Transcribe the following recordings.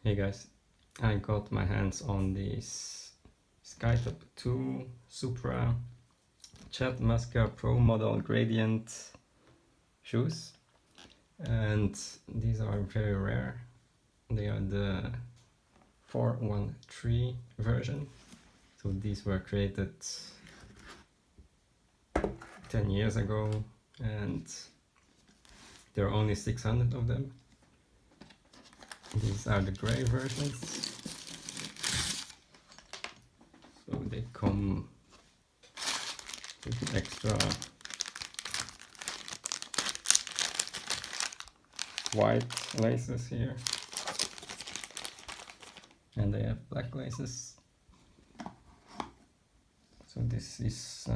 Hey guys, I got my hands on these Skytop 2 Supra Muska Pro Model Gradient shoes, and these are very rare. They are the 413 version, so these were created 10 years ago and there are only 600 of them. These are the gray versions, so they come with extra white laces here, and they have black laces. So this is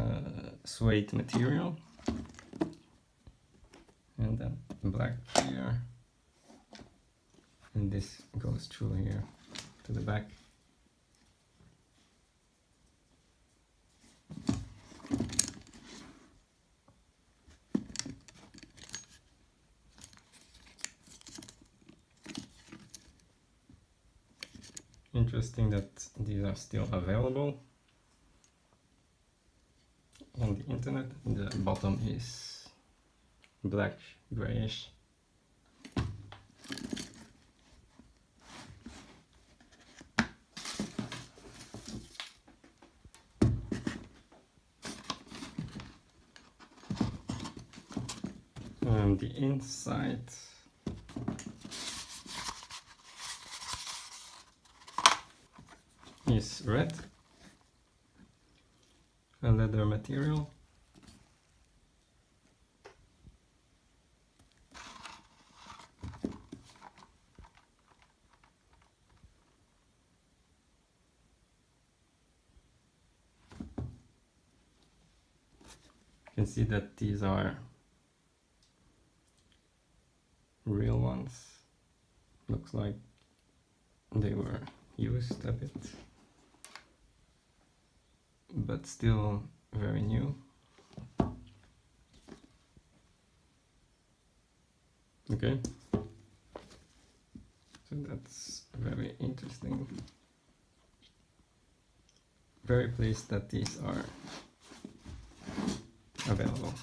suede material, and then black here, and this goes through here to the back. Interesting that these are still available on the internet. The bottom is black, grayish. The inside is red, a leather material. You can see that these are real ones. Looks like they were used a bit, but still very new. Okay, so that's very interesting. Very pleased that these are available.